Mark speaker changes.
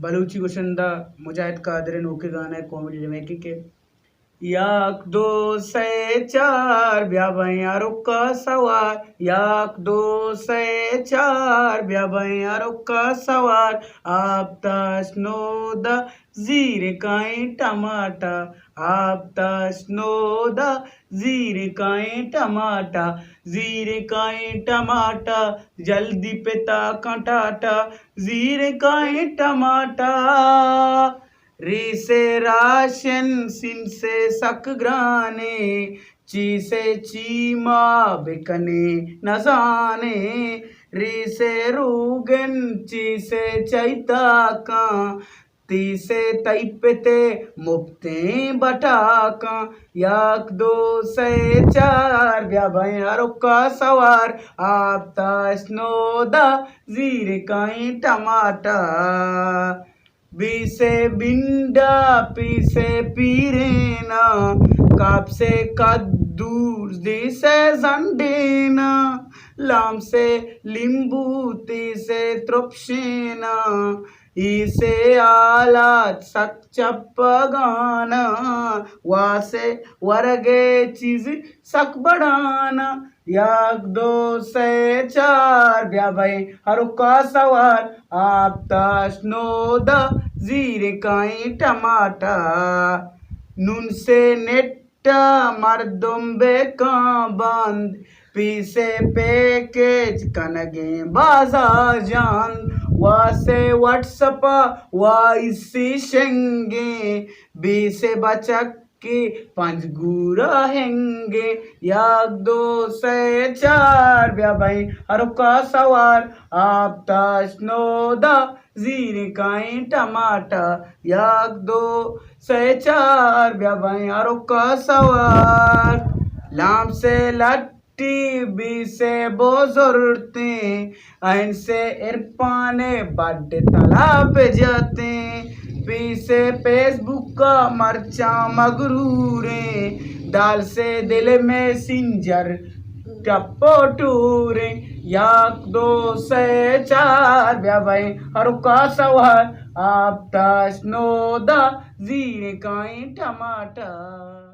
Speaker 1: बलूची गुशंदा मुजाहिद कादर नूके गाना कॉमेडी रिमेकिंग के याक दो से चार ब्याबैयारो का सवार याक दो से चार ब्याबैयारो का सवार आप तशनोदा जीर काई टमाटा आप तशनोदा जीर काई टमाटा जीर काई टमाटा जल्दी पिता काटाटा जीर काई टमाटा री से राशन सिन से सकग्राने ची से चीमा बिकने न जाने री से रूगन ची से चैता का ती से तैपते मुफ्ते बटाका याक दो से चार ब्याबैयारो का सवार आप तशनोदा जीर काई टमाटा बी से बिंडा पी से पीरेना काप से कद्दू दी से जंडेना लाम से लींबू ती से त्रुपशेना ई से आलात सक चप्पगाना वा से वरगे चीज सक बढ़ाना याक दो से चार ब्याबैयारो का सवार आप तशनोदा जीर काई टमाटा नून से नेट्टा मर्दुम बेका बंद पी से पैकेज कनगे बाजार जान वा से व्हाट्सअप वा इसी शेंगे बी से बचक के पंजगूरा हेंगे याक दो से चार ब्याबैयारो का सवार आप तशनोदा जीर काई टमाटा याक दो से चार ब्याबैयारो का सवार लाम से लट्टी बी से बोजरते ऐन से इरपाने बड़े तालाब जाते पी से फेसबुक का मरचा मगरूरे दाल से दिल में सिंजर टप्पो टूरे याक दो से चार ब्याबैयारो का सवार आप तशनोदा जीर काई टमाटा।